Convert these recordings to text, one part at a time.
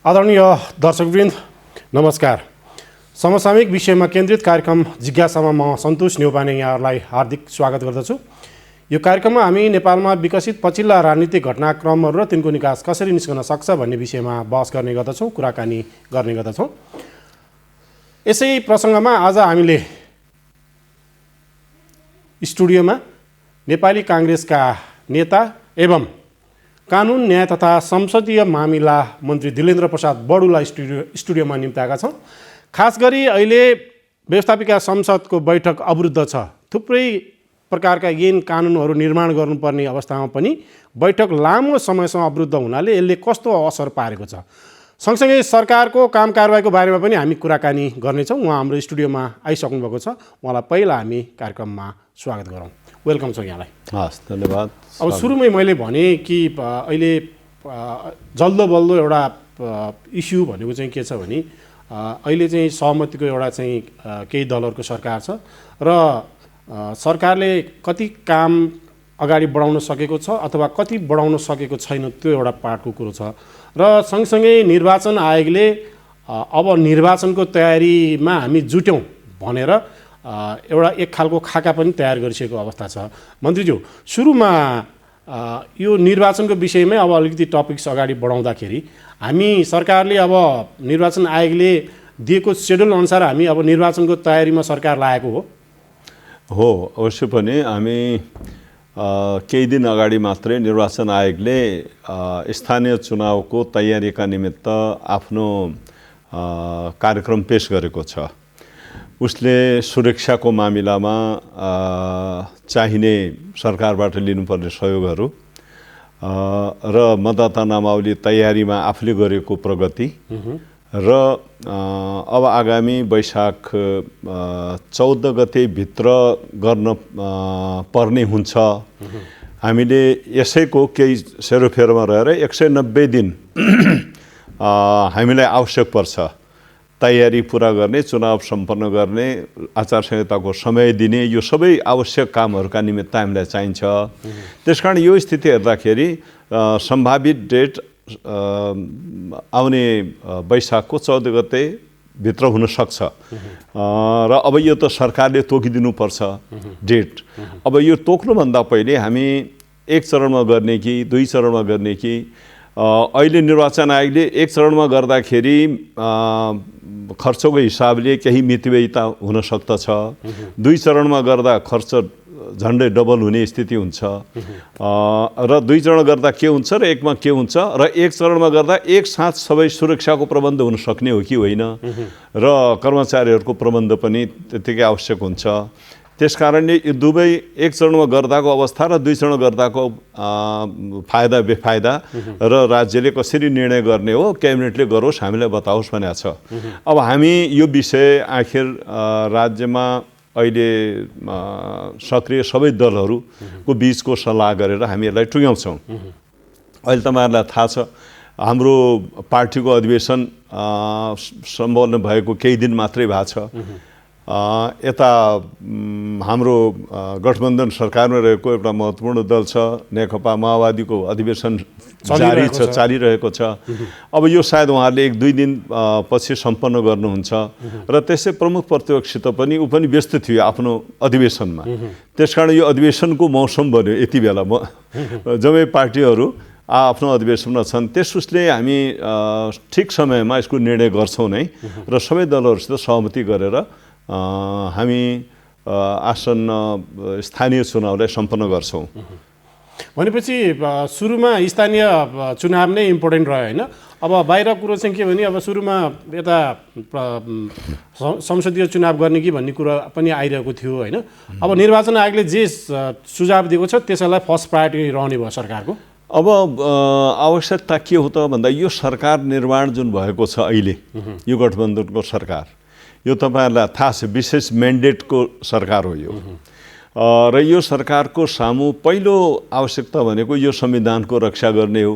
आदरणीय दर्शकवृन्द नमस्कार। समसामयिक विषयमा केन्द्रित कार्यक्रम जिज्ञासामा म सन्तोष न्यौपाने यहाँहरूलाई हार्दिक स्वागत गर्दछु। यो कार्यक्रममा हामी नेपालमा विकसित पछिल्ला राजनीतिक घटनाक्रमहरू र तिनको निकास कसरी निस्कन सक्छ भन्ने विषयमा बहस गर्ने गर्दछौँ, कुराकानी गर्ने गर्दछौँ। यसै प्रसङ्गमा आज हामीले स्टुडियोमा नेपाली काङ्ग्रेसका नेता एवं कानुन न्याय तथा संसदीय मामिला मन्त्री दिलेन्द्र प्रसाद बडुलाई स्टुडियोमा निम्ताएका छौँ। खास गरी अहिले व्यवस्थापिका संसदको बैठक अवरुद्ध छ। थुप्रै प्रकारका ऐन कानुनहरू निर्माण गर्नुपर्ने अवस्थामा पनि बैठक लामो समयसम्म अवरुद्ध हुनाले यसले कस्तो असर पारेको छ। सँगसँगै सरकारको काम कारबाहीको बारेमा पनि हामी कुराकानी गर्नेछौँ। उहाँ हाम्रो स्टुडियोमा आइसक्नु भएको छ। उहाँलाई पहिला हामी कार्यक्रममा स्वागत गरौँ। वेलकम छ यहाँलाई। हस्, धन्यवाद। अब सुरुमै मैले भने कि अहिले जल्दो बल्दो एउटा इस्यु भनेको चाहिँ के छ भने अहिले चाहिँ सहमतिको एउटा चाहिँ केही दलहरूको सरकार छ र सरकारले कति काम अगाडि बढाउन सकेको छ अथवा कति बढाउन सकेको छैन, त्यो एउटा पार्टको कुरो छ। र सँगसँगै निर्वाचन आयोगले अब निर्वाचनको तयारीमा हामी जुट्यौँ भनेर एउटा एक खालको खाका पनि तयार गरिसकेको अवस्था छ। मन्त्रीज्यू, सुरुमा यो निर्वाचनको विषयमै अब अलिकति टपिक्स अगाडि बढाउँदाखेरि हामी सरकारले अब निर्वाचन आयोगले दिएको सेड्युल अनुसार हामी अब निर्वाचनको तयारीमा सरकार लागेको हो? अवश्य पनि हामी केही दिन अगाडि मात्रै निर्वाचन आयोगले स्थानीय चुनावको तयारीका निमित्त आफ्नो कार्यक्रम पेश गरेको छ। उसले सुरक्षाको मामिलामा चाहिने सरकारबाट लिनुपर्ने सहयोगहरू र मतदाता नामावली तयारीमा आफूले गरेको प्रगति र अब आगामी वैशाख 14 गते भित्र गर्न पर्ने हुन्छ। हामीले यसैको केही सेरोफेरोमा रहेर 190 दिन हामीलाई आवश्यक पर्छ तयारी पुरा गर्ने, चुनाव सम्पन्न गर्ने, आचार संहिताको समय दिने, यो सबै आवश्यक कामहरूका निमित्त हामीलाई चाहिन्छ। त्यसकारण यो स्थिति हेर्दाखेरि सम्भावित डेट आउने वैशाखको 14 गते भित्र हुन सक्छ र अब यो त सरकारले तोकिदिनुपर्छ डेट। अब यो तोक्नुभन्दा पहिले हामी एक चरणमा गर्ने कि दुई चरणमा गर्ने कि अहिले निर्वाचन आयोगले एक चरणमा गर्दाखेरि खर्चको हिसाबले केही मितव्ययिता हुन सक्दछ, दुई चरणमा गर्दा खर्च झन्डै डबल हुने स्थिति हुन्छ र दुई चरण गर्दा के हुन्छ र एकमा के हुन्छ र एक चरणमा गर्दा एक साथ सबै सुरक्षाको प्रबन्ध हुन सक्ने हो कि होइन र कर्मचारीहरूको प्रबन्ध पनि त्यतिकै आवश्यक हुन्छ। त्यसकारणले यो दुवै एक चरणमा गर्दाको अवस्था र दुई चरण गर्दाको फाइदा बेफाइदा र राज्यले कसरी निर्णय गर्ने हो, क्याबिनेटले गरोस्, हामीलाई बताओस् भनेको छ। अब हामी यो विषय आखिर राज्यमा अहिले सक्रिय सबै दलहरूको बीचको सल्लाह गरेर हामी यसलाई टुङ्ग्याउँछौँ। अहिले तपाईँहरूलाई थाहा छ हाम्रो पार्टीको अधिवेशन सम्पन्न भएको केही दिन मात्रै भएको छ। यता हाम्रो गठबन्धन सरकारमा रहेको एउटा महत्त्वपूर्ण दल छ नेकपा माओवादीको अधिवेशन जारी छ, चालिरहेको छ। अब यो सायद उहाँहरूले एक दुई दिन पछि सम्पन्न गर्नुहुन्छ र त्यसै प्रमुख प्रतिपक्षसित पनि ऊ पनि व्यस्त थियो आफ्नो अधिवेशनमा। त्यसकारण यो अधिवेशनको मौसम बन्यो। यति बेला जम्मै पार्टीहरू आफ्नो अधिवेशनमा छन्। त्यसले हामी ठिक समयमा यसको निर्णय गर्छौँ नै र सबै दलहरूसित सहमति गरेर हामी आसन्न स्थानीय चुनावलाई सम्पन्न गर्छौँ। भनेपछि सुरुमा स्थानीय चुनाव नै इम्पोर्टेन्ट रह्यो होइन? अब बाहिर कुरो चाहिँ के भने अब सुरुमा यता संसदीय चुनाव गर्ने कि भन्ने कुरा पनि आइरहेको थियो होइन? अब निर्वाचन आयोगले जे सुझाव दिएको छ त्यसैलाई फर्स्ट प्रायोरिटी रहने भयो सरकारको। अब आवश्यकता के हो त भन्दा यो सरकार निर्माण जुन भएको छ अहिले, यो गठबन्धनको सरकार, यो तपाईँहरूलाई थाहा छ विशेष म्यान्डेटको सरकार हो यो र यो सरकारको सामु पहिलो आवश्यकता भनेको यो संविधानको रक्षा गर्ने हो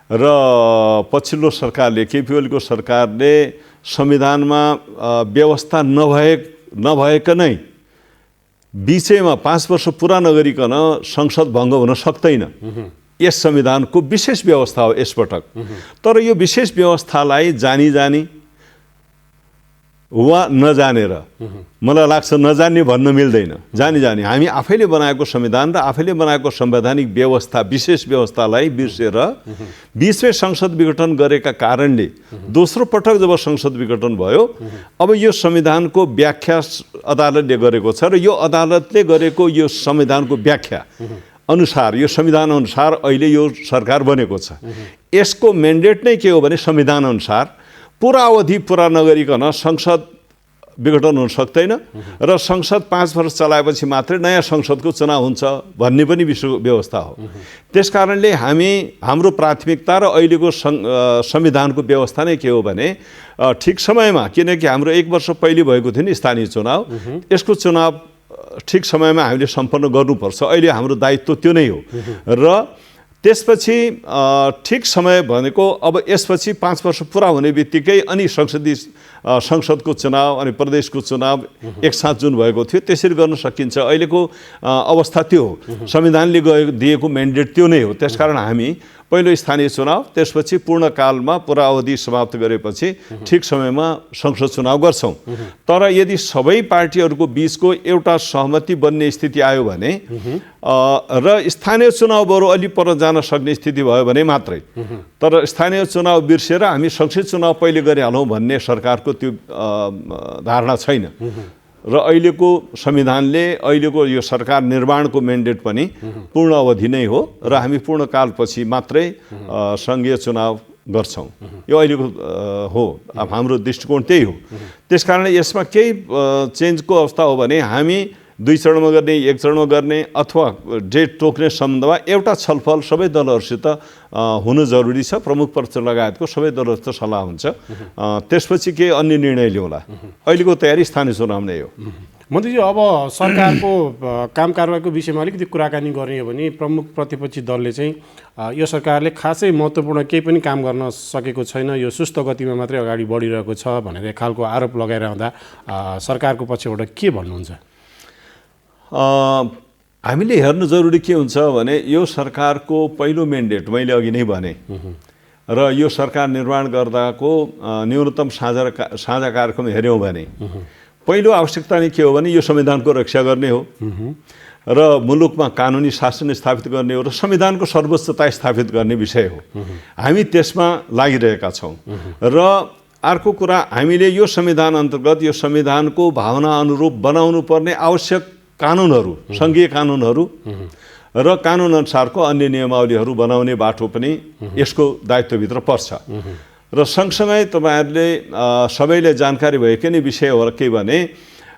र पछिल्लो सरकारले केपी ओलीको सरकारले संविधानमा व्यवस्था नभएकनै बिचैमा 5 वर्ष पुरा नगरिकन संसद भङ्ग हुन सक्दैन यस संविधानको विशेष व्यवस्था हो यसपटक। तर यो विशेष व्यवस्थालाई जानी जानी वा नजानेर, मलाई लाग्छ नजान्ने भन्न मिल्दैन, जानी जानी हामी आफैले बनाएको संविधान र आफैले बनाएको संवैधानिक व्यवस्था, विशेष व्यवस्थालाई बिर्सेर बीचमै संसद विघटन गरेका कारणले दोस्रो पटक जब संसद विघटन भयो, अब यो संविधानको व्याख्या अदालतले गरेको छ र यो अदालतले गरेको यो संविधानको व्याख्या अनुसार, यो संविधान अनुसार अहिले यो सरकार बनेको छ। यसको म्यान्डेट नै के हो भने संविधान अनुसार पुरा अवधि पुरा नगरिकन संसद विघटन हुन सक्दैन र संसद 5 वर्ष चलाएपछि मात्रै नयाँ संसदको चुनाव हुन्छ भन्ने पनि व्यवस्था हो। त्यसकारणले हाम्रो प्राथमिकता र अहिलेको संविधानको व्यवस्था नै के हो भने ठिक समयमा, किनकि हाम्रो 1 वर्ष पहिले भएको थियो नि स्थानीय चुनाव, यसको चुनाव ठिक समयमा हामीले सम्पन्न गर्नुपर्छ। अहिले हाम्रो दायित्व त्यो नै हो र त्यसपछि ठिक समय भनेको अब यसपछि 5 वर्ष पुरा हुने बित्तिकै अनि संसदको चुनाव अनि प्रदेशको चुनाव एकसाथ जुन भएको थियो त्यसरी गर्न सकिन्छ। अहिलेको अवस्था त्यो हो, संविधानले दिएको म्यान्डेट त्यो नै हो। त्यसकारण हामी पहिलो स्थानीय चुनाव, त्यसपछि पूर्णकालमा पुरा अवधि समाप्त गरेपछि ठिक समयमा संसद चुनाव गर्छौँ। तर यदि सबै पार्टीहरूको बिचको एउटा सहमति बन्ने स्थिति आयो भने र स्थानीय चुनावहरू अलि पर जान सक्ने स्थिति भयो भने मात्रै, तर स्थानीय चुनाव बिर्सेर हामी संसदीय चुनाव पहिले गरिहालौँ भन्ने सरकारको त्यो धारणा छैन। र अहिलेको संविधानले अहिलेको यो सरकार निर्माणको म्यान्डेट पनि पूर्ण अवधि नै हो र हामी पूर्णकालपछि मात्रै सङ्घीय चुनाव गर्छौँ। यो अहिलेको हो, अब हाम्रो दृष्टिकोण त्यही हो। त्यसकारणले यसमा केही चेन्जको अवस्था हो भने हामी 2 चरणमा गर्ने, 1 चरणमा गर्ने अथवा डेट तोक्ने सम्बन्धमा एउटा छलफल सबै दलहरूसित हुनु जरुरी छ। प्रमुख पक्ष लगायतको सबै दलहरूसित सल्लाह हुन्छ, त्यसपछि के अन्य निर्णय लिउँला। अहिलेको तयारी स्थानीय चुनाव नै हो। मन्त्रीजी, अब सरकारको काम कारबाहीको विषयमा अलिकति कुराकानी गर्ने हो भने प्रमुख प्रतिपक्षी दलले चाहिँ यो सरकारले खासै महत्त्वपूर्ण केही पनि काम गर्न सकेको छैन, यो सुस्त गतिमा मात्रै अगाडि बढिरहेको छ भनेर एक खालको आरोप लगाइरहँदा सरकारको पक्षबाट के भन्नुहुन्छ? हामीले हेर्नु जरुरी के हुन्छ भने यो सरकारको पहिलो म्यान्डेट मैले अघि नै भने र यो सरकार निर्माण गर्दाको न्यूनतम साझा कार्यक्रम हेऱ्यौँ भने पहिलो आवश्यकता नै के हो भने यो संविधानको रक्षा गर्ने हो र मुलुकमा कानुनी शासन स्थापित गर्ने हो र संविधानको सर्वोच्चता स्थापित गर्ने विषय हो। हामी त्यसमा लागिरहेका छौँ र अर्को कुरा, हामीले यो संविधान अन्तर्गत यो संविधानको भावना अनुरूप बनाउनु पर्ने आवश्यक कानुनहरू, सङ्घीय कानुनहरू र कानुन अनुसारको अन्य नियमावलीहरू बनाउने बाटो पनि यसको दायित्वभित्र पर्छ। र सँगसँगै तपाईँहरूले सबैले जानकारी भएकै नै विषय हो के भने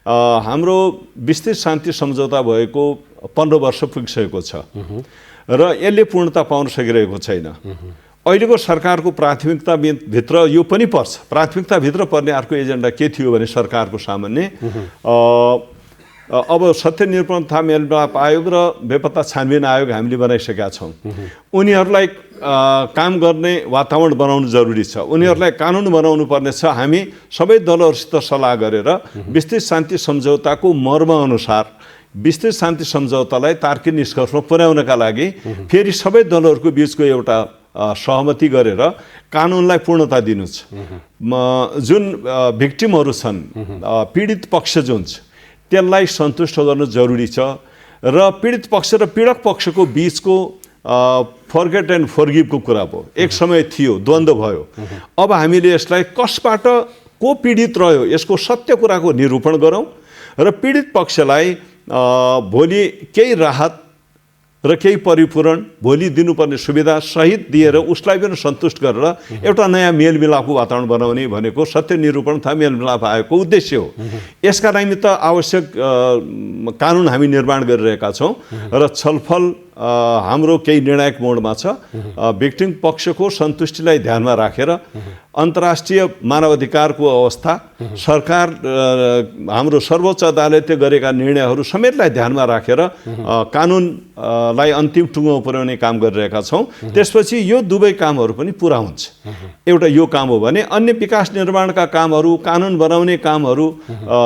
हाम्रो विस्तृत शान्ति सम्झौता भएको 15 वर्ष पुगिसकेको छ र यसले पूर्णता पाउन सकिरहेको छैन। अहिलेको सरकारको प्राथमिकताभित्र यो पनि पर्छ। प्राथमिकताभित्र पर्ने अर्को एजेन्डा के थियो भने सरकारको सामान्य अब सत्य निरूपणता मेलमिलाप आयोग र बेपत्ता छानबिन आयोग हामीले बनाइसकेका छौँ। उनीहरूलाई काम गर्ने वातावरण बनाउनु जरुरी छ, उनीहरूलाई कानुन बनाउनु पर्ने छ। हामी सबै दलहरूसित सल्लाह गरेर विस्तृत शान्ति सम्झौताको मर्मअनुसार विस्तृत शान्ति सम्झौतालाई तार्किक निष्कर्षमा पुर्याउनका लागि फेरि सबै दलहरूको बिचको एउटा सहमति गरेर कानुनलाई पूर्णता दिनु छ। जुन भिक्टिमहरू छन्, पीडित पक्ष जुन छ, त्यसलाई सन्तुष्ट गर्न जरुरी छ र पीडित पक्ष र पीडक पक्षको बिचको फर्गेट एन्ड फर्गिभको कुरा भयो। एक समय थियो, द्वन्द्व भयो। अब हामीले यसलाई कसबाट को पीडित रह्यो यसको सत्य कुराको निरूपण गरौँ र पीडित पक्षलाई भोलि केही राहत र केही परिपूरण, भोलि दिनुपर्ने सुविधा सहित दिएर उसलाई पनि सन्तुष्ट गरेर एउटा नयाँ मेलमिलापको वातावरण बनाउने भनेको सत्य निरूपण तथा मेलमिलाप आयोगको उद्देश्य हो। यसका निमित्त आवश्यक कानुन हामी निर्माण गरिरहेका छौँ र छलफल हाम्रो केही निर्णायक मोडमा छ। भिक्टिम पक्षको सन्तुष्टिलाई ध्यानमा राखेर अन्तर्राष्ट्रिय मानवाधिकारको अवस्था, सरकार हाम्रो सर्वोच्च अदालतले गरेका निर्णयहरू समेतलाई ध्यानमा राखेर कानुनलाई अन्तिम टुङ्गोमा पुर्याउने काम गरिरहेका छौँ। त्यसपछि यो दुवै कामहरू पनि पुरा हुन्छ। एउटा यो काम हो भने अन्य विकास निर्माणका कामहरू, कानुन बनाउने कामहरू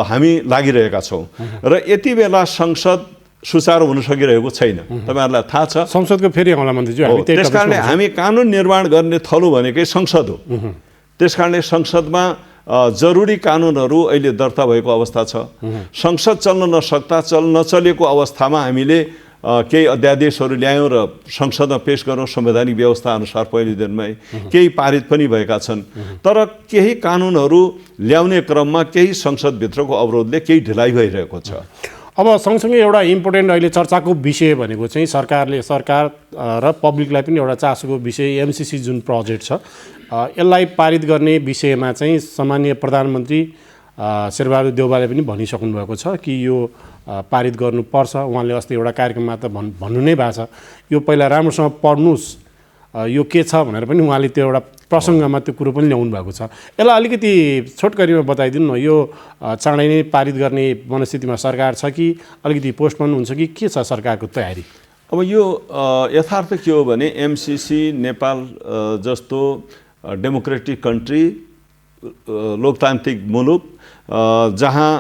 हामी लागिरहेका छौँ र यति बेला संसद सुचारू हुन सकिरहेको छैन। तपाईँहरूलाई थाहा छ संसदको फेरि आउँला मन्त्रीज्यू, हामी त्यही त्यसकारणले हामी कानुन निर्माण गर्ने थलो भनेकै संसद हो। त्यसकारणले संसदमा जरुरी कानुनहरू अहिले दर्ता भएको अवस्था छ। संसद चल्न नसक्दा नचलेको अवस्थामा हामीले केही अध्यादेशहरू ल्यायौँ र संसदमा पेश गरौँ संवैधानिक व्यवस्था अनुसार पहिलो दिनमै। केही पारित पनि भएका छन्, तर केही कानुनहरू ल्याउने क्रममा केही संसदभित्रको अवरोधले केही ढिलाइ भइरहेको छ। अब सँगसँगै एउटा इम्पोर्टेन्ट अहिले चर्चाको विषय भनेको चाहिँ सरकार र पब्लिकलाई पनि एउटा चासोको विषय एमसिसी जुन प्रोजेक्ट छ, यसलाई पारित गर्ने विषयमा चाहिँ सामान्य प्रधानमन्त्री शेरबहादुर देउवाले पनि भनिसक्नु भएको छ कि यो पारित गर्नुपर्छ। उहाँले अस्ति एउटा कार्यक्रममा त भन्नु नै भएको छ, यो पहिला राम्रोसँग पढ्नुहोस् यो के छ भनेर पनि उहाँले त्यो एउटा प्रसङ्गमा त्यो कुरो पनि ल्याउनु भएको छ। यसलाई अलिकति छोटकरीमा बताइदिनु न, यो चाँडै नै पारित गर्ने मनस्थितिमा सरकार छ कि अलिकति पोस्टपोन हुन्छ कि के छ सरकारको तयारी? अब यो यथार्थ के हो भने एमसिसी नेपाल जस्तो डेमोक्रेटिक कन्ट्री, लोकतान्त्रिक मुलुक जहाँ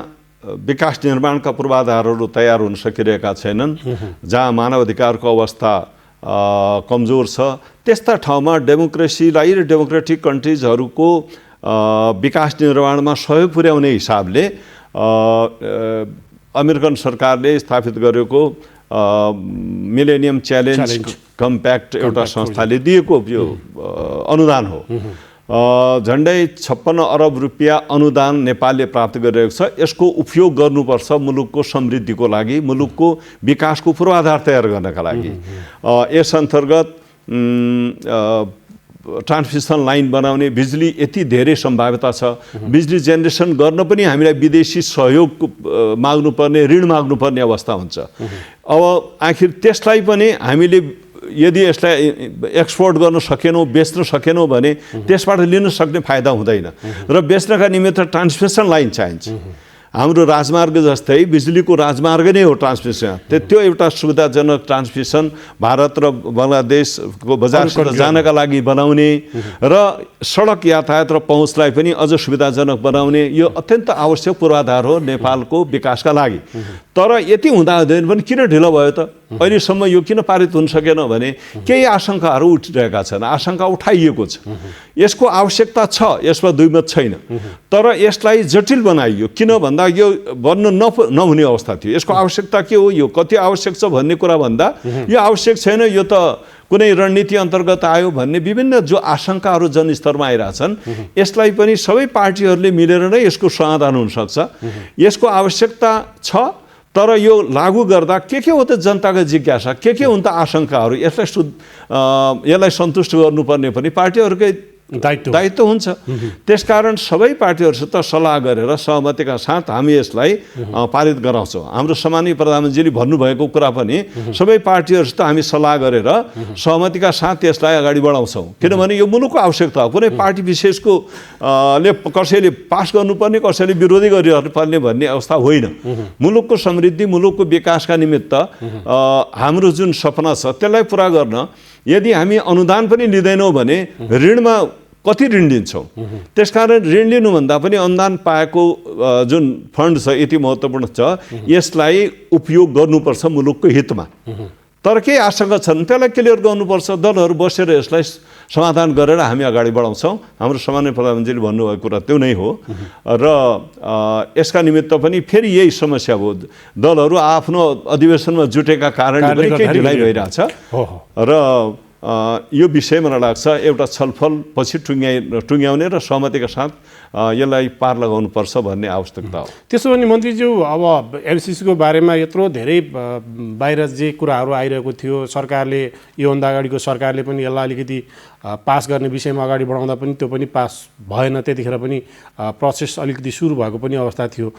विकास निर्माणका पूर्वाधारहरू तयार हुन सकिरहेका छैनन्, जहाँ मानवाधिकारको अवस्था कमजोर छ, त्यस्ता ठाउँमा डेमोक्रेसीलाई र डेमोक्रेटिक कन्ट्रिजहरूको विकास निर्माणमा सहयोग पुर्याउने हिसाबले अमेरिकन सरकारले स्थापित गरेको मिलेनियम च्यालेन्ज कम्प्याक्ट एउटा संस्थाले दिएको यो अनुदान हो। झन्डै 56 अरब रुपियाँ अनुदान नेपालले प्राप्त गरिरहेको छ। यसको उपयोग गर्नुपर्छ मुलुकको समृद्धिको लागि, मुलुकको विकासको पूर्वाधार तयार गर्नका लागि। यस अन्तर्गत ट्रान्समिसन लाइन बनाउने, बिजुली यति धेरै सम्भाव्यता छ, बिजुली जेनेरेसन गर्न पनि हामीलाई विदेशी सहयोग माग्नुपर्ने, ऋण माग्नुपर्ने अवस्था हुन्छ। अब आखिर त्यसलाई पनि हामीले यदि यसलाई एक्सपोर्ट गर्न सकेनौँ, बेच्न सकेनौँ भने त्यसबाट लिन सक्ने फाइदा हुँदैन र बेच्नका निमित्त ट्रान्समिसन लाइन चाहिन्छ। हाम्रो राजमार्ग जस्तै बिजुलीको राजमार्ग नै हो ट्रान्समिसन। त्यो एउटा सुविधाजनक ट्रान्समिसन भारत र बङ्गलादेशको बजारसित जानका लागि बनाउने र सडक यातायात र पहुँचलाई पनि अझ सुविधाजनक बनाउने यो अत्यन्त आवश्यक पूर्वाधार हो नेपालको विकासका लागि। तर यति हुँदा हुँदैन पनि किन ढिलो भयो त? अहिलेसम्म यो किन पारित हुन सकेन भने केही आशंकाहरू उठिरहेका छन्, आशंका उठाइएको छ। यसको आवश्यकता छ, यसमा दुईमत छैन, तर यसलाई जटिल बनाइयो। किन भन्दा यो बन्न नहुने अवस्था थियो। यसको आवश्यकता के हो, यो कति आवश्यक छ भन्ने कुरा भन्दा यो आवश्यक छैन, यो त कुनै रणनीति अन्तर्गत आयो भन्ने विभिन्न जो आशंकाहरू जनस्तरमा आइरहेछन्, यसलाई पनि सबै पार्टीहरूले मिलेर नै यसको समाधान हुनसक्छ। यसको आवश्यकता छ, तर यो लागू गर्दा के हो त जनताको जिज्ञासा, के हुन् त आशंकाहरू, यसलाई सन्तुष्ट गर्नुपर्ने पनि पार्टीहरूकै दायित्व हुन्छ। त्यसकारण सबै पार्टीहरूसित सल्लाह गरेर सहमतिका साथ हामी यसलाई पारित गराउँछौँ। हाम्रो सामान्य प्रधानमन्त्रीले भन्नुभएको कुरा पनि सबै पार्टीहरूसित हामी सल्लाह गरेर सहमतिका साथ यसलाई अगाडि बढाउँछौँ। किनभने यो मुलुकको आवश्यकता हो, कुनै पार्टी विशेषको कसैले पास गर्नुपर्ने, कसैले विरोधी गरिरहनुपर्ने भन्ने अवस्था होइन। मुलुकको समृद्धि, मुलुकको विकासका निमित्त हाम्रो जुन सपना छ त्यसलाई पुरा गर्न यदि हामी अनुदान पनि लिँदैनौँ भने ऋणमा कति ऋण लिन्छौँ? त्यसकारण ऋण लिनुभन्दा पनि अनुदान पाएको जुन फन्ड छ यति महत्त्वपूर्ण छ, यसलाई उपयोग गर्नुपर्छ मुलुकको हितमा। तर केही आशंका छन्, त्यसलाई क्लियर गर्नुपर्छ। दलहरू बसेर यसलाई समाधान गरेर हामी अगाडि बढाउँछौँ। हाम्रो सामान्य प्रधानमन्त्रीले भन्नुभएको कुरा त्यो नै हो र यसका निमित्त पनि फेरि यही समस्या हो, दलहरू आफ्नो अधिवेशनमा जुटेका कारणले पनि केही ढिलाइ भइरहेछ र यो विषय मलाई लाग्छ एउटा छलफल पछि टुङ्ग्याउने र सहमतिका साथ यसलाई पार लगाउनुपर्छ भन्ने आवश्यकता हो। त्यसो भने मन्त्रीज्यू, अब एमसिसीको बारेमा यत्रो धेरै बाहिर जे कुराहरू आइरहेको थियो, सरकारले योभन्दा अगाडिको सरकारले पनि यसलाई अलिकति पास गर्ने विषयमा अगाडि बढाउँदा पनि त्यो पनि पास भएन, त्यतिखेर पनि प्रोसेस अलिकति सुरु भएको पनि अवस्था थियो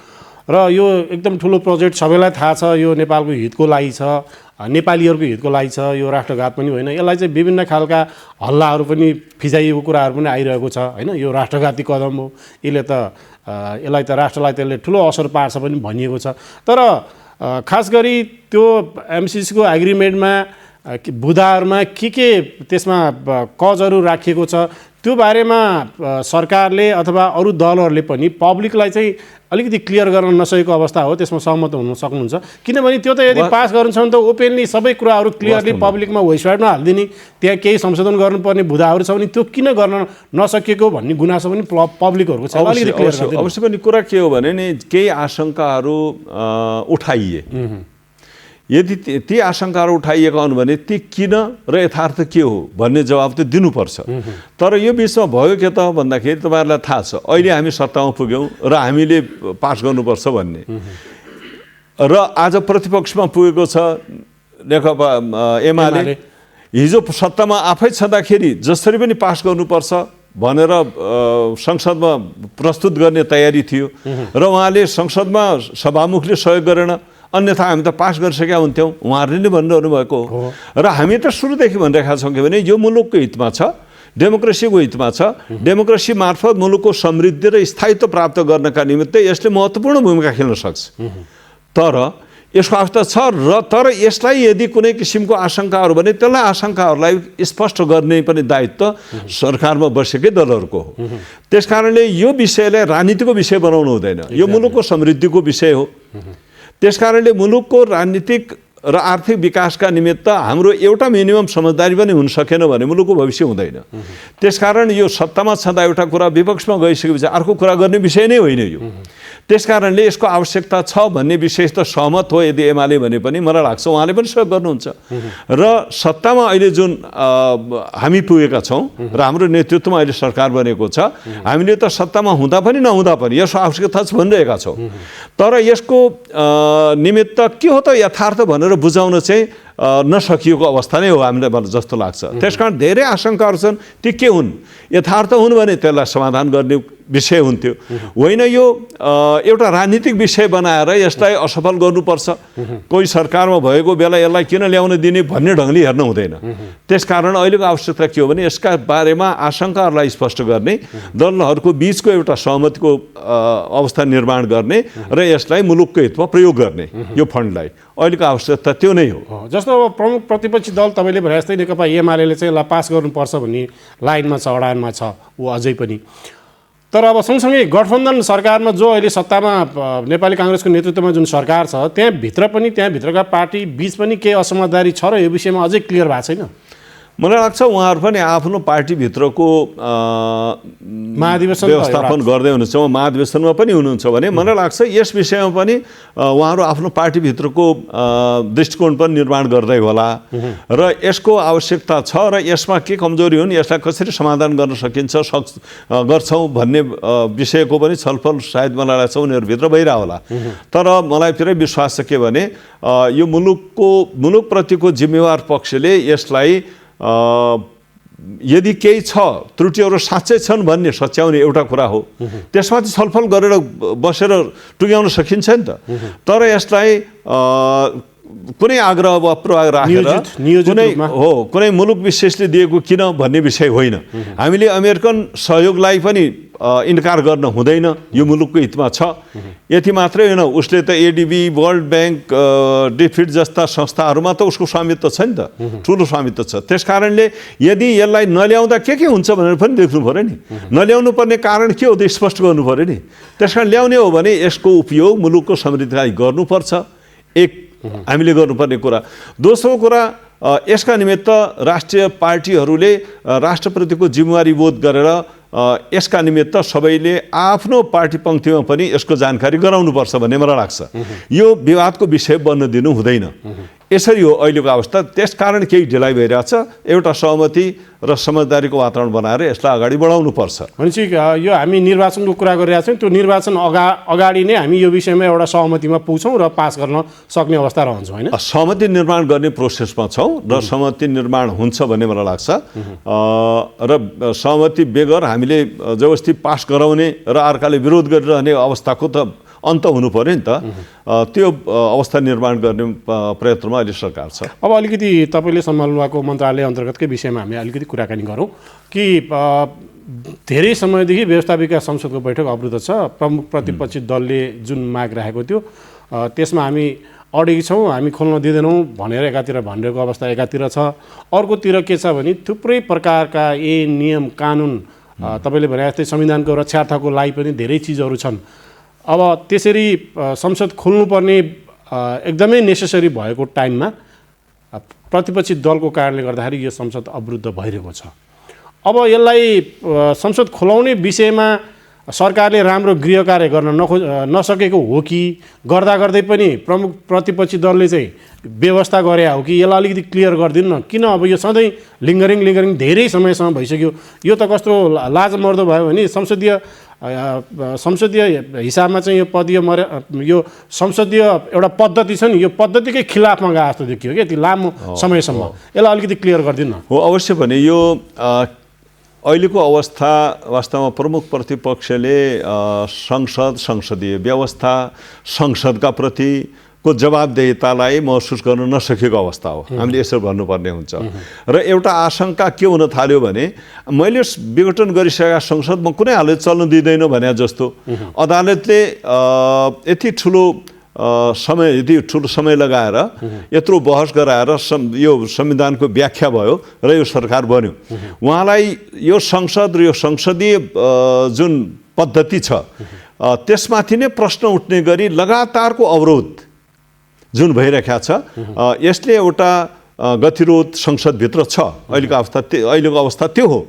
र यो एकदम ठुलो प्रोजेक्ट सबैलाई थाहा छ, यो नेपालको हितको लागि छ, नेपालीहरूको हितको लागि छ, यो राष्ट्रघात पनि होइन। यसलाई चाहिँ विभिन्न खालका हल्लाहरू पनि फिजाइएको कुराहरू पनि आइरहेको छ होइन, यो राष्ट्रघाती कदम हो, यसलाई त राष्ट्रलाई त्यसले ठुलो असर पार्छ पनि भनिएको छ। तर खास गरी त्यो एमसिसीको एग्रिमेन्टमा बुदाहरूमा के त्यसमा कजहरू राखिएको छ त्यो बारेमा सरकारले अथवा अरू दलहरूले पनि पब्लिकलाई चाहिँ अलिकति क्लियर गर्न नसकेको अवस्था हो, त्यसमा सहमत हुन सक्नुहुन्छ? किनभने त्यो त यदि पास गर्नुहुन्छ भने त ओपेनली सबै कुराहरू क्लियरली पब्लिकमा वेबसाइटमा हालिदिने, त्यहाँ केही संशोधन गर्नुपर्ने बुदाहरू छ भने त्यो किन गर्न नसकेको भन्ने गुनासो पनि पब्लिकहरूको छ। अलिकति क्लियर गरिदिनु। अवश्य पनि कुरा के हो भने नि केही आशंकाहरू उठाइए, यदि ती आशंकाहरू उठाइएका हुन् भने ती किन र यथार्थ के हो भन्ने जवाब त दिनुपर्छ। तर यो बिचमा भयो के त भन्दाखेरि तपाईँहरूलाई थाहा छ अहिले हामी सत्तामा पुग्यौँ र हामीले पास गर्नुपर्छ भन्ने, र आज प्रतिपक्षमा पुगेको छ नेकपा एमाले। हिजो सत्तामा आफै छँदाखेरि जसरी पनि पास गर्नुपर्छ भनेर संसदमा प्रस्तुत गर्ने तयारी थियो र उहाँले संसदमा सभामुखले सहयोग गरेन, अन्यथा हामी त पास गरिसकेका हुन्थ्यौँ, उहाँहरूले नै भनिरहनु भएको हो। र हामी त सुरुदेखि भनिरहेका छौँ के भने यो मुलुकको हितमा छ, डेमोक्रेसीको हितमा छ, डेमोक्रेसी मार्फत मुलुकको समृद्धि र स्थायित्व प्राप्त गर्नका निमित्त यसले महत्त्वपूर्ण भूमिका खेल्न सक्छ। तर यसको आवश्यकता छ, र तर यसलाई यदि कुनै किसिमको आशंकाहरू भने त्यसलाई आशंकाहरूलाई स्पष्ट गर्ने पनि दायित्व सरकारमा बसेकै दलहरूको हो। त्यसकारणले यो विषयलाई राजनीतिको विषय बनाउनु हुँदैन, यो मुलुकको समृद्धिको विषय हो। त्यसकारणले मुलुकको राजनीतिक र आर्थिक विकासका निमित्त हाम्रो एउटा मिनिमम समझदारी पनि हुन सकेन भने मुलुकको भविष्य हुँदैन। त्यसकारण यो सत्तामा छँदा एउटा कुरा, विपक्षमा गइसकेपछि अर्को कुरा गर्ने विषय नै होइन यो। त्यसकारणले यसको आवश्यकता छ भन्ने विषय त सहमत हो यदि एमाले भने पनि, मलाई लाग्छ उहाँले पनि सहयोग गर्नुहुन्छ। र सत्तामा अहिले जुन हामी पुगेका छौँ र हाम्रो नेतृत्वमा अहिले सरकार बनेको छ, हामीले त सत्तामा हुँदा पनि नहुँदा पनि यसको आवश्यकता छ भनिरहेका छौँ। तर यसको निमित्त के हो त यथार्थ भनेर बुझाउन चाहिँ नसकिएको अवस्था नै हो हामीलाई जस्तो लाग्छ। त्यसकारण धेरै आशंकाहरू छन्, ती के हुन्, यथार्थ हुन् भने त्यसलाई समाधान गर्ने विषय हुन्थ्यो, होइन यो एउटा राजनीतिक विषय बनाएर यसलाई असफल गर्नुपर्छ, कोही सरकारमा भएको बेला यसलाई किन ल्याउन दिने भन्ने ढङ्गले हेर्न हुँदैन। त्यसकारण अहिलेको आवश्यकता के हो भने यसका बारेमा आशंकाहरूलाई स्पष्ट गर्ने, दलहरूको बिचको एउटा सहमतिको अवस्था निर्माण गर्ने र यसलाई मुलुकको हितमा प्रयोग गर्ने, यो फन्डलाई अहिलेको आवश्यकता त्यो नै हो। जस्तो अब प्रमुख प्रतिपक्षी दल तपाईँले भने जस्तै नेकपा एमाले चाहिँ यसलाई पास गर्नुपर्छ भन्ने लाइनमा छ, अडानमा छ ऊ अझै पनि। तर अब सँगसँगै गठबन्धन सरकारमा जो अहिले सत्तामा नेपाली काङ्ग्रेसको नेतृत्वमा जुन सरकार छ त्यहाँभित्र पनि त्यहाँभित्रका पार्टी बिच पनि केही असमझदारी छ र यो विषयमा अझै क्लियर भएको छैन। मलाई लाग्छ उहाँहरू पनि आफ्नो पार्टीभित्रको महाधिवेशन व्यवस्थापन गर्दै हुनुहुन्छ, महाधिवेशनमा पनि हुनुहुन्छ भने मलाई लाग्छ यस विषयमा पनि उहाँहरू आफ्नो पार्टीभित्रको दृष्टिकोण पनि निर्माण गर्दै होला र यसको आवश्यकता छ र यसमा के कमजोरी हुन्, यसलाई कसरी समाधान गर्न सकिन्छ गर्छौँ भन्ने विषयको पनि छलफल सायद मलाई लाग्छ उनीहरूभित्र भइरह होला। तर मलाई पुरै विश्वास छ के भने यो मुलुकप्रतिको जिम्मेवार पक्षले यसलाई यदि केही छ त्रुटिहरू साँच्चै छन् भन्ने सच्याउने एउटा कुरा हो, त्यसमाथि छलफल गरेर बसेर टुङ्ग्याउन सकिन्छ नि त। तर यसलाई कुनै आग्रह वा प्रभाव राखेर कुनै मुलुक विशेषले दिएको किन भन्ने विषय होइन। हामीले अमेरिकन सहयोगलाई पनि इन्कार गर्न हुँदैन, यो मुलुकको हितमा छ। यति मात्रै होइन, उसले त एडिबी, वर्ल्ड ब्याङ्क, डिफिड जस्ता संस्थाहरूमा त उसको स्वामित्व छ नि त, ठुलो स्वामित्व छ। त्यसकारणले यदि यसलाई नल्याउँदा के हुन्छ भनेर पनि देख्नु पऱ्यो नि, नल्याउनु पर्ने कारण के हो त स्पष्ट गर्नु पऱ्यो नि। त्यसकारण ल्याउने हो भने यसको उपयोग मुलुकको समृद्धिलाई गर्नुपर्छ, एक हामीले गर्नुपर्ने कुरा। दोस्रो कुरा, यसका निमित्त राष्ट्रिय पार्टीहरूले राष्ट्रप्रतिको जिम्मेवारी बोध गरेर यसका निमित्त सबैले आफ्नो पार्टी पङ्क्तिमा पनि यसको जानकारी गराउनुपर्छ भन्ने मलाई लाग्छ। यो विवादको विषय बन्न दिनु हुँदैन। यसरी हो अहिलेको अवस्था। त्यसकारण केही ढिलाइ भइरहेछ, एउटा सहमति र समझदारीको वातावरण बनाएर यसलाई अगाडि बढाउनुपर्छ। भनेपछि यो हामी निर्वाचनको कुरा गरिरहेका छौँ, त्यो निर्वाचन अगाडि नै हामी यो विषयमा एउटा सहमतिमा पुग्छौँ र पास गर्न सक्ने अवस्था रहन्छ, होइन? सहमति निर्माण गर्ने प्रोसेसमा छौँ र सहमति निर्माण हुन्छ भन्ने मलाई लाग्छ। र सहमति बेगर हामीले जबरजस्ती पास गराउने र अर्काले विरोध गरिरहने अवस्थाको त अन्त हुनु पर्यो नि त। त्यो अवस्था निर्माण गर्ने प्रयत्नमा अहिले सरकार छ। अब अलिकति तपाईँले सम्हाल्नु भएको मन्त्रालय अन्तर्गतकै विषयमा हामी अलिकति कुराकानी गरौँ कि धेरै समयदेखि व्यवस्थापिका संसदको बैठक अवरुद्ध छ। प्रमुख प्रतिपक्षी दलले जुन माग राखेको थियो त्यसमा हामी अडेगी छौँ, हामी खोल्न दिँदैनौँ भनेर एकातिर भनिरहेको अवस्था एकातिर छ। अर्कोतिर के छ भने थुप्रै प्रकारका नियम कानुन तपाईँले भने जस्तै संविधानको रक्षार्थको लागि पनि धेरै चिजहरू छन्। अब त्यसरी संसद खोल्नुपर्ने एकदमै नेसेसरी भएको टाइममा प्रतिपक्षी दलको कारणले गर्दाखेरि यो संसद अवरुद्ध भइरहेको छ। अब यसलाई संसद खोलाउने विषयमा सरकारले राम्रो गृह कार्य गर्न नसकेको हो कि गर्दा गर्दै पनि प्रमुख प्रतिपक्षी दलले चाहिँ व्यवस्था गरे हो कि यसलाई अलिकति क्लियर गरिदिनु न। किन अब यो सधैँ लिङ्गरिङ धेरै समयसम्म भइसक्यो। यो त कस्तो लाजमर्दो भयो भने संसदीय हिसाबमा चाहिँ यो संसदीय एउटा पद्धति छ नि, यो पद्धतिकै खिलाफमा गए जस्तो देखियो कि यति लामो समयसम्म। यसलाई अलिकति क्लियर गरिदिनु न। हो, अवश्य भने यो अहिलेको अवस्था वास्तवमा प्रमुख प्रतिपक्षले संसदीय व्यवस्था संसदका प्रतिको जवाबदेहितालाई महसुस गर्न नसकेको अवस्था हो। हामीले यसो भन्नुपर्ने हुन्छ। र एउटा आशंका के हुन थाल्यो भने मैले विघटन गरिसकेका संसदमा कुनै हालत चल्न दिँदैन भने जस्तो अदालतले यति ठुलो समय लगाएर यत्रो बहस गराएर यो संविधानको व्याख्या भयो र यो सरकार बन्यो। उहाँलाई यो संसद र यो संसदीय जुन पद्धति छ त्यसमाथि नै प्रश्न उठ्ने गरी लगातारको अवरोध जुन भइरहेको छ यसले एउटा गतिरोध संसदभित्र छ। अहिलेको अवस्था त्यो हो।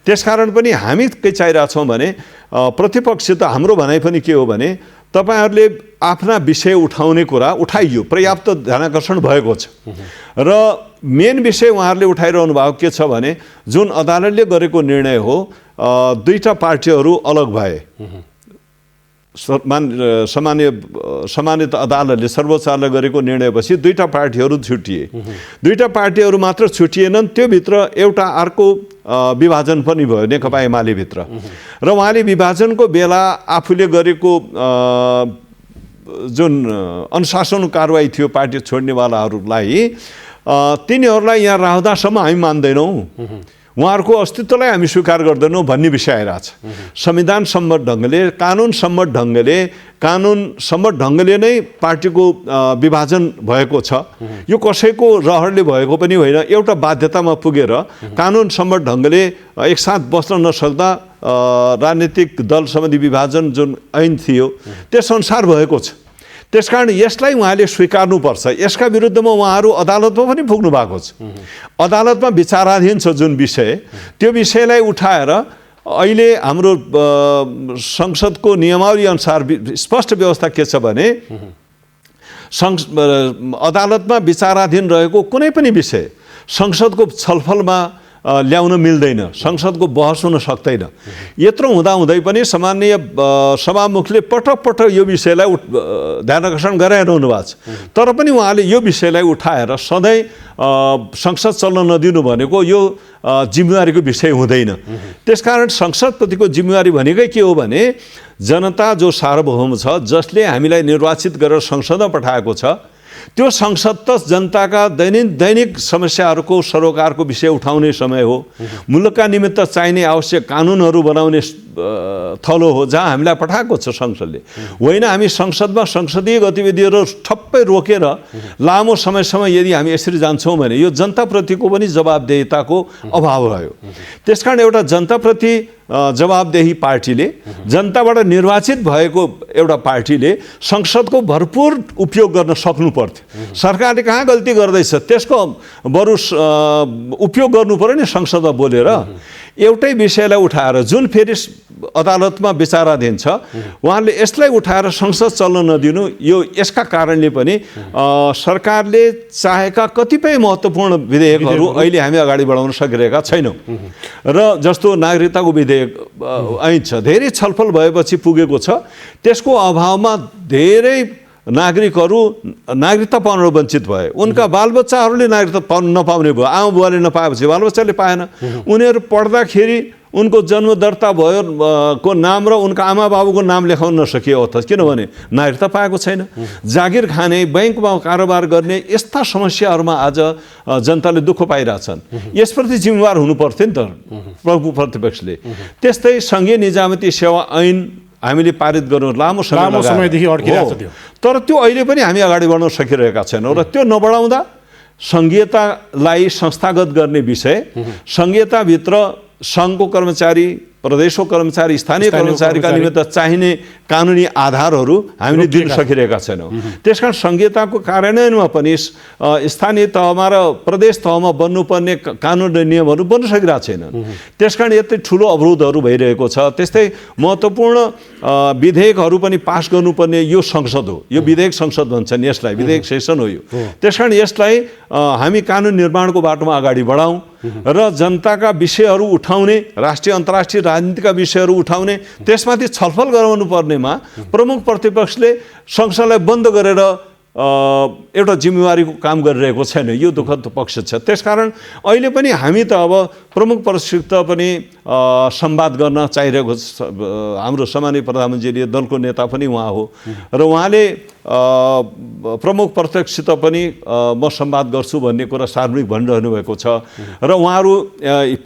त्यसकारण पनि हामी के चाहिरहेछौँ भने प्रतिपक्ष त हाम्रो भनाइ पनि के हो भने तपाईहरुले आफ्ना विषय उठाउने कुरा उठाइयो, पर्याप्त ध्यानाकर्षण भएको छ र मेन विषय उहाँहरूले उठाइरहनु भएको के छ भने जुन अदालतले गरेको निर्णय हो दुईटा पार्टीहरू अलग भए। सामान्यत अदालतले सर्वोच्चले गरेको निर्णयपछि दुईटा पार्टीहरू छुटिए। दुईटा पार्टीहरू मात्र छुटिएनन्, त्यो भित्र एउटा अर्को विभाजन पनि भयो नेकपा एमाले भित्र। र उहाँले विभाजनको बेला आफूले गरेको जुन अनुशासन कारवाही थियो पार्टी छोड्नेवालाहरूलाई तिनीहरूलाई यहाँ राख्दासम्म हामी मान्दैनौँ, उहाँहरूको अस्तित्वलाई हामी स्वीकार गर्दैनौँ भन्ने विषय आइरहेछ। संविधान सम्मत ढङ्गले कानुन सम्मत ढङ्गले नै पार्टीको विभाजन भएको छ। यो कसैको रहरले भएको पनि होइन, एउटा बाध्यतामा पुगेर कानुन सम्मत ढङ्गले एकसाथ बस्न नसक्दा राजनीतिक दल सम्बन्धी विभाजन जुन ऐन थियो त्यसअनुसार भएको छ। त्यसकारण यसलाई उहाँले स्वीकार्नुपर्छ। यसका विरुद्धमा उहाँहरू अदालतमा पनि पुग्नु भएको छ। अदालतमा विचाराधीन छ जुन विषय, त्यो विषयलाई उठाएर अहिले हाम्रो संसदको नियमावली अनुसार स्पष्ट व्यवस्था के छ भने अदालतमा विचाराधीन रहेको कुनै पनि विषय संसदको छलफलमा ल्याउन मिल्दैन, संसदको बहस हुन सक्दैन। यत्रो हुँदाहुँदै पनि सामान्य सभामुखले पटक यो विषयलाई ध्यानाकर्षण गराइरहनु भएको छ। तर पनि उहाँले यो विषयलाई उठाएर सधैँ संसद चल्न नदिनु भनेको यो जिम्मेवारीको विषय हुँदैन। त्यसकारण संसदप्रतिको जिम्मेवारी भनेकै के हो भने जनता जो सार्वभौम छ, जसले हामीलाई निर्वाचित गरेर संसदमा पठाएको छ, त्यो संसद त जनताका दैनिक समस्याहरूको सरोकारको विषय उठाउने समय हो। मुलुकका निमित्त चाहिने आवश्यक कानुनहरू बनाउने थलो हो जहाँ हामीलाई पठाएको छ संसदले। होइन हामी संसदमा संसदीय गतिविधिहरू ठप्पै रोकेर लामो समयसम्म यदि हामी यसरी जान्छौँ भने यो जनताप्रतिको पनि जवाबदेहिताको अभाव रह्यो। त्यसकारण एउटा जनताप्रति जवाबदेही पार्टीले, जनताबाट निर्वाचित भएको एउटा पार्टीले संसदको भरपूर उपयोग गर्न सक्नु पर्थ्यो। सरकारले कहाँ गल्ती गर्दैछ त्यसको बरु उपयोग गर्नु पर्यो नि संसदमा बोलेर। एउटै विषयलाई उठाएर जुन फेरि अदालतमा विचाराधीन छ, उहाँले यसलाई उठाएर संसद चल्न नदिनु, यो यसका कारणले पनि सरकारले चाहेका कतिपय महत्त्वपूर्ण विधेयकहरू अहिले हामी अगाडि बढाउन सकिरहेका छैनौँ। र जस्तो नागरिकताको विधेयक ऐन छ, धेरै छलफल भएपछि पुगेको छ। त्यसको अभावमा धेरै नागरिकहरू नागरिकता पाउन वञ्चित भए। उनका बालबच्चाहरूले नागरिकता पाउन नपाउने भयो। आमा बुवाले नपाएपछि बालबच्चाले पाएन। उनीहरू पढ्दाखेरि उनको जन्म दर्ता भयो को नाम र उनका आमा बाबुको नाम लेखाउन नसकियो अथवा किनभने नागरिकता पाएको छैन। जागिर खाने, बैंकमा कारोबार गर्ने यस्ता समस्याहरूमा आज जनताले दुःख पाइरहेछन्। यसप्रति जिम्मेवार हुनु पर्थ्यो नि त प्रभु प्रतिपक्षले। त्यस्तै सङ्घीय निजामती सेवा ऐन हामीले पारित गर्नु लामो समयदेखि अड्किरहेको थियो, तर त्यो अहिले पनि हामी अगाडि बढ्न सकिरहेका छैनौँ। र त्यो नबढाउँदा सङ्घीयतालाई संस्थागत गर्ने विषय, सङ्घीयताभित्र सङ्घको कर्मचारी, प्रदेशको कर्मचारी, स्थानीय कर्मचारीका निमित्त चाहिने कानुनी आधारहरू हामीले दिन सकिरहेका छैनौँ। त्यसकारण सङ्घीयताको कार्यान्वयनमा पनि स्थानीय तहमा र प्रदेश तहमा बन्नुपर्ने कानुन र नियमहरू बन्न सकिरहेको छैनन्। त्यसकारण यति ठुलो अवरोधहरू भइरहेको छ। त्यस्तै महत्त्वपूर्ण विधेयकहरू पनि पास गर्नुपर्ने यो संसद हो, यो विधेयक संसद भन्छन् यसलाई, विधेयक सेसन हो यो। त्यसकारण यसलाई हामी कानुन निर्माणको बाटोमा अगाडि बढाउँ र जनताका विषयहरू उठाउने, राष्ट्रिय अन्तर्राष्ट्रिय राजनीतिका विषयहरू उठाउने, त्यसमाथि छलफल गराउनु पर्नेमा प्रमुख प्रतिपक्षले संसदलाई बन्द गरेर एउटा जिम्मेवारीको काम गरिरहेको छैन। यो दुःखद पक्ष छ। त्यसकारण अहिले पनि हामी त अब प्रमुख प्रतिपक्ष पनि संवाद गर्न चाहिरहेको हाम्रो सम्माननीय प्रधानमन्त्रीले, दलको नेता पनि उहाँ हो र उहाँले प्रमुख प्रतिपक्षसित पनि म संवाद गर्छु भन्ने कुरा सार्वजनिक भनिरहनु भएको छ। र उहाँहरू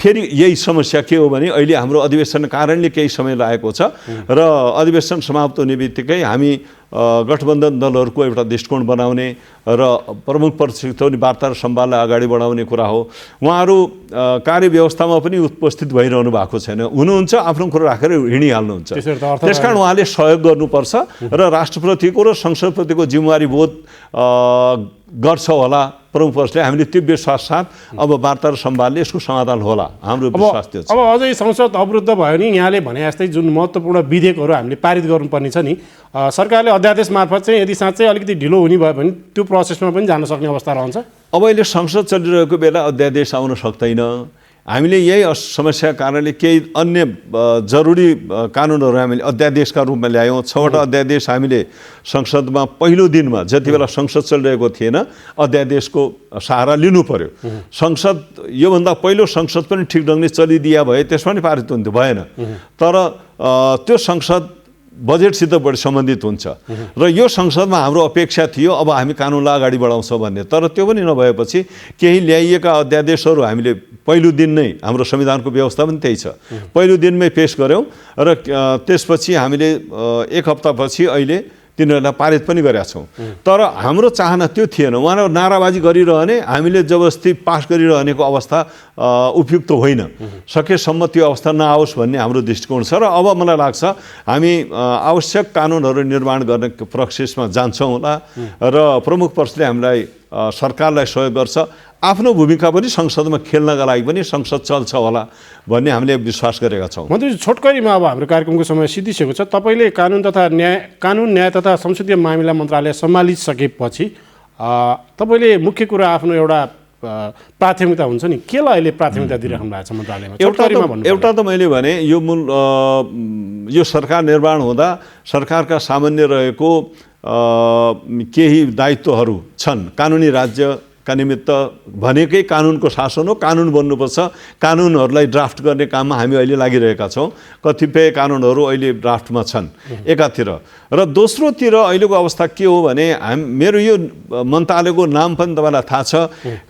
फेरि यही समस्या के हो भने अहिले हाम्रो अधिवेशन कारणले केही समय लागेको छ र अधिवेशन समाप्त हुने बित्तिकै हामी गठबन्धन दलहरूको एउटा दृष्टिकोण बनाउने र प्रमुख प्रतिपक्ष पनि वार्ता र संवादलाई अगाडि बढाउने कुरा हो। उहाँहरू कार्यव्यवस्थामा पनि उपस्थित भइरहनु भएको छैन, हुनुहुन्छ आफ्नो कुरो राखेर हिँडिहाल्नुहुन्छ। त्यसकारण उहाँले सहयोग गर्नुपर्छ र राष्ट्रप्रतिको र संसदप्रतिको जिम्मेवारी बोध गर्छ होला प्रमुख प्रतिपक्षले। हामीले त्यो विश्वास साथ अब वार्ता र संवादले यसको समाधान होला, हाम्रो विश्वास त्यो छ। अब अझै संसद अवरुद्ध भयो नि, यहाँले भने जस्तै जुन महत्त्वपूर्ण विधेयकहरू हामीले पारित गर्नुपर्ने छ नि, सरकारले अध्यादेश मार्फत चाहिँ यदि साँच्चै अलिकति ढिलो हुने भयो भने त्यो प्रोसेसमा पनि जान सक्ने अवस्था रहन्छ। अब अहिले संसद चलिरहेको बेला अध्यादेश आउन सक्दैन। हामीले यही समस्या कारणले केही अन्य जरुरी कानुनहरू हामीले अध्यादेशका रूपमा ल्यायौँ। 6वटा अध्यादेश हामीले संसदमा पहिलो दिनमा, जति बेला संसद चलिरहेको थिएन, अध्यादेशको सहारा लिनु पर्यो। संसद योभन्दा पहिलो संसद पनि ठिक ढङ्गले चलिदिया भए त्यसमा पनि पारित हुन्थ्यो, भएन। तर त्यो संसद बजेटसित बढी सम्बन्धित हुन्छ र यो संसदमा हाम्रो अपेक्षा थियो अब हामी कानुनलाई अगाडि बढाउँछौँ भन्ने, तर त्यो पनि नभएपछि केही ल्याइएका अध्यादेशहरू हामीले पहिलो दिन नै, हाम्रो संविधानको व्यवस्था पनि त्यही छ, पहिलो दिनमै पेश गऱ्यौँ र त्यसपछि हामीले एक हप्तापछि अहिले तिनीहरूलाई पारित पनि गरेका छौँ। तर हाम्रो चाहना त्यो थिएन। उहाँहरू नाराबाजी गरिरहने, हामीले जबरजस्ती पास गरिरहनेको अवस्था उपयुक्त होइन। सकेसम्म त्यो अवस्था नआओस् भन्ने हाम्रो दृष्टिकोण छ र अब मलाई लाग्छ हामी आवश्यक कानुनहरू निर्माण गर्ने प्रोसेसमा जान्छौँ होला र प्रमुख प्रतिपक्षले हामीलाई, सरकारलाई सहयोग गर्छ। आफ्नो भूमिका पनि संसदमा खेल्नका लागि पनि संसद चल्छ होला भन्ने हामीले विश्वास गरेका छौँ। मन्त्री, छोटकरीमा अब हाम्रो कार्यक्रमको समय सिद्धिसकेको छ। तपाईँले कानुन न्याय तथा संसदीय मामिला मन्त्रालय सम्हालिसकेपछि तपाईँले मुख्य कुरा आफ्नो एउटा प्राथमिकता हुन्छ नि, केलाई अहिले प्राथमिकता दिइराख्नु भएको छ मन्त्रालयमा? एउटा त मैले भने यो सरकार निर्माण हुँदा सरकारका सामान्य रहेको केही दायित्वहरू छन्। कानुनी राज्य का निमित्त भनेकै कानुनको शासन हो, कानुन बन्नुपर्छ। कानुनहरूलाई ड्राफ्ट गर्ने काममा हामी अहिले लागिरहेका छौँ। कतिपय कानुनहरू अहिले ड्राफ्टमा छन् एकातिर, र दोस्रोतिर अहिलेको अवस्था के हो भने मेरो यो मन्त्रालयको नाम पनि तपाईँलाई थाहा छ,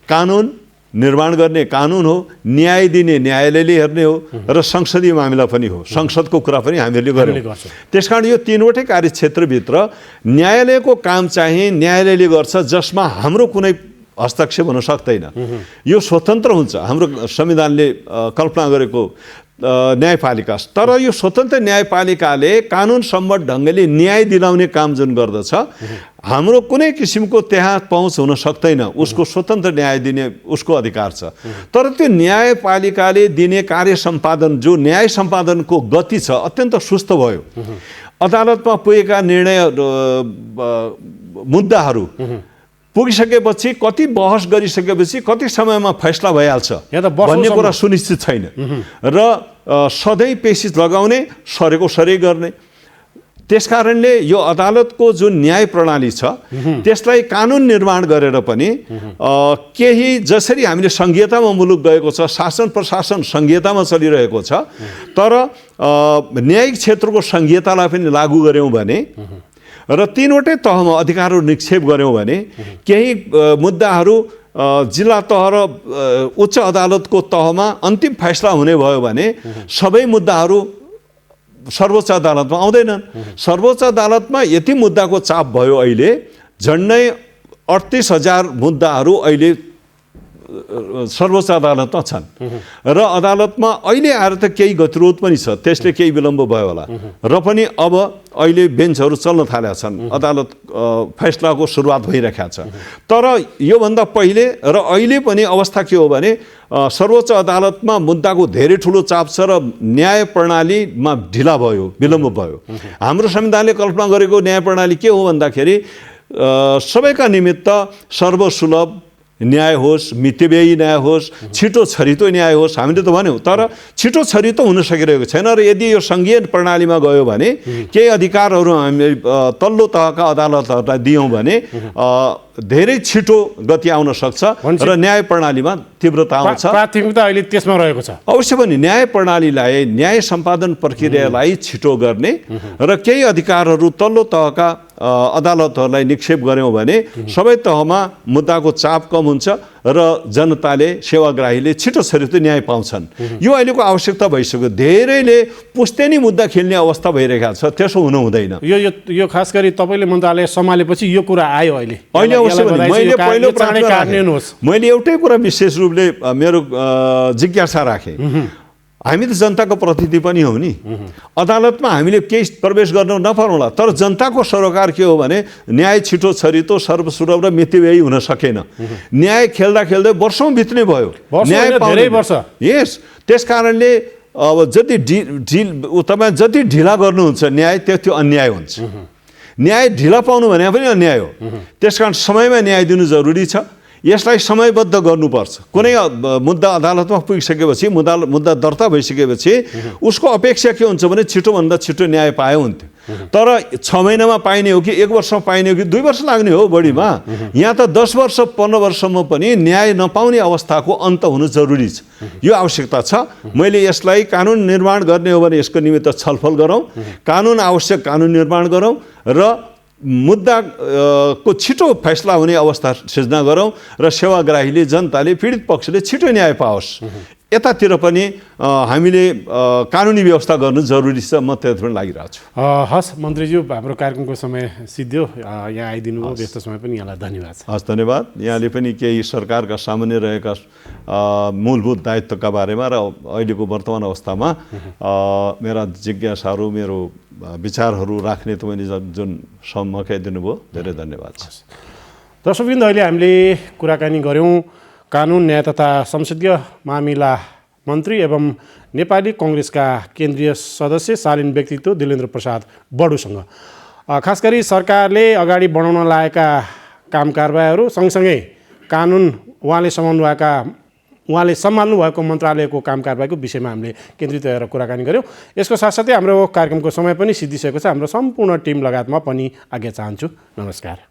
कानुन निर्माण गर्ने कानुन हो, न्याय दिने न्यायालयले हेर्ने हो र संसदीय मामिला पनि हो, संसदको कुरा पनि हामीले गर्यौँ। त्यसकारण यो तीनवटै कार्यक्षेत्रभित्र न्यायालयको काम चाहिँ न्यायालयले गर्छ, जसमा हाम्रो कुनै हस्तक्षेप हुन सक्दैन। यो स्वतन्त्र हुन्छ, हाम्रो संविधानले कल्पना गरेको न्यायपालिका। तर यो स्वतन्त्र न्यायपालिकाले कानुन सम्मत ढङ्गले न्याय दिलाउने काम जुन गर्दछ, हाम्रो कुनै किसिमको त्यहाँ पहुँच हुन सक्दैन। उसको स्वतन्त्र न्याय दिने उसको अधिकार छ। तर त्यो न्यायपालिकाले दिने कार्य सम्पादन, जो न्याय सम्पादनको गति छ, अत्यन्त सुस्त भयो। अदालतमा पुगेका निर्णय मुद्दाहरू पुगिसकेपछि, कति बहस गरिसकेपछि कति समयमा फैसला भइहाल्छ भन्ने कुरा सुनिश्चित छैन र सधैँ पेसिस लगाउने, सरेको सरै गर्ने। त्यसकारणले यो अदालतको जुन न्याय प्रणाली छ त्यसलाई कानुन निर्माण गरेर पनि केही जसरी हामीले संघीयतामा मुलुक गएको छ, शासन प्रशासन संघीयतामा चलिरहेको छ, तर न्यायिक क्षेत्रको संघीयतालाई पनि लागू गर्यौँ भने र तीनवटै तहमा अधिकारहरू निक्षेप गर्यौँ भने केही मुद्दाहरू जिल्ला तह र उच्च अदालतको तहमा अन्तिम फैसला हुने भयो भने सबै मुद्दाहरू सर्वोच्च अदालतमा आउँदैनन्। सर्वोच्च अदालतमा यति मुद्दाको चाप भयो, अहिले झन्डै 38,000 मुद्दाहरू अहिले सर्वोच्च अदालतमा छन् र अदालतमा अहिले आएर त केही गतिरोध पनि छ, त्यसले केही विलम्ब भयो होला र पनि अब अहिले बेन्चहरू चल्न थालेका छन्, अदालत फैसलाको सुरुवात भइरहेको छ। तर योभन्दा पहिले र अहिले पनि अवस्था के हो भने सर्वोच्च अदालतमा मुद्दाको धेरै ठुलो चाप छ र न्याय प्रणालीमा ढिला भयो, विलम्ब भयो। हाम्रो संविधानले कल्पना गरेको न्याय प्रणाली के हो भन्दाखेरि सबैका निमित्त सर्वसुलभ न्याय होस्, मितव्ययी न्याय होस्, छिटो छरितो न्याय होस्, हामीले त भन्यौँ, तर छिटो छरितो हुन सकिरहेको छैन। र यदि यो सङ्घीय प्रणालीमा गयो भने केही अधिकारहरू हामीले तल्लो तहका अदालतहरूलाई दियौँ भने धेरै छिटो गति आउन सक्छ र न्याय प्रणालीमा तीव्रता आउँछ। प्राथमिकता अहिले त्यसमा रहेको छ। अवश्य पनि न्याय प्रणालीलाई, न्याय सम्पादन प्रक्रियालाई छिटो गर्ने र केही अधिकारहरू तल्लो तहका अदालतहरूलाई निक्षेप गर्यौँ भने सबै तहमा मुद्दाको चाप कम हुन्छ र जनताले, सेवाग्राहीले छिटो छरितो न्याय पाउँछन्। यो अहिलेको आवश्यकता भइसक्यो। धेरैले पुस्तैनी मुद्दा खेल्ने अवस्था भइरहेको छ, त्यसो हुनु हुँदैन। यो खास गरी तपाईँले मन्त्रालय सम्हालेपछि यो कुरा आयो अहिले अवश्य पनि मैले पहिलो मैले एउटै कुरा विशेष रूपले मेरो जिज्ञासा राखेँ। हामी त जनताको प्रतिनिधि पनि हौ नि, अदालतमा हामीले केही प्रवेश गर्न नपरौँला, तर जनताको सरोकार के हो भने न्याय छिटो छरितो सर्वसुलभ र मितव्ययी हुन सकेन। न्याय खेल्दा खेल्दै वर्षौँ बित्ने भयो, न्याय धेरै वर्ष। यस, त्यस कारणले अब तपाईँ जति ढिला गर्नुहुन्छ न्याय त्यति अन्याय हुन्छ। न्याय ढिला पाउनु भने पनि अन्याय हो। त्यसकारण समयमा न्याय दिनु जरुरी छ। यसलाई समयबद्ध गर्नुपर्छ। कुनै मुद्दा अदालतमा पुगिसकेपछि, मुद्दा दर्ता भइसकेपछि उसको अपेक्षा के हुन्छ भने छिटोभन्दा छिटो न्याय पायो हुन्थ्यो। तर 6 महिनामा पाइने हो कि 1 वर्षमा पाइने हो कि 2 वर्ष लाग्ने हो बढीमा, यहाँ त 10 वर्ष 15 वर्षमा पनि न्याय नपाउने अवस्थाको अन्त हुनु जरुरी छ। यो आवश्यकता छ। मैले यसलाई कानुन निर्माण गर्ने हो भने यसको निमित्त छलफल गरौँ, कानुन आवश्यक कानुन निर्माण गरौँ र मुद्दाको छिटो फैसला हुने अवस्था सिर्जना गरौँ र सेवाग्राहीले, जनताले, पीडित पक्षले छिटो न्याय पाओस्। यतातिर पनि हामीले कानुनी व्यवस्था गर्नु जरुरी छ। म त्यतिखेर लागिरहेको छु। हस् मन्त्रीज्यू, हाम्रो कार्यक्रमको समय सिद्धियो, यहाँ आइदिनु भयो, व्यस्त समय पनि यहाँलाई धन्यवाद। हस्, धन्यवाद। यहाँले पनि केही सरकारका सामान्य रहेका मूलभूत दायित्वका बारेमा र अहिलेको वर्तमान अवस्थामा मेरा जिज्ञासाहरू, मेरो विचारहरू राख्ने तपाईँले जुन मौका दिनुभयो, धेरै धन्यवाद। दर्शकवृन्द, अहिले हामीले कुराकानी गऱ्यौँ कानुन, न्याय तथा संसदीय मामिला मन्त्री एवं नेपाली कङ्ग्रेसका केन्द्रीय सदस्य शालीन व्यक्तित्व दिलेन्द्र प्रसाद बडुसँग। खास गरी सरकारले अगाडि बढाउन लागेका काम कारबाहीहरू सँगसँगै कानुन उहाँले सम्हाल्नु भएको मन्त्रालयको काम कारबाहीको विषयमा हामीले केन्द्रित रहेर कुराकानी गऱ्यौँ। यसको साथसाथै हाम्रो कार्यक्रमको समय पनि सिद्धिसकेको छ। हाम्रो सम्पूर्ण टिम लगायत म पनि आज्ञा चाहन्छु। नमस्कार।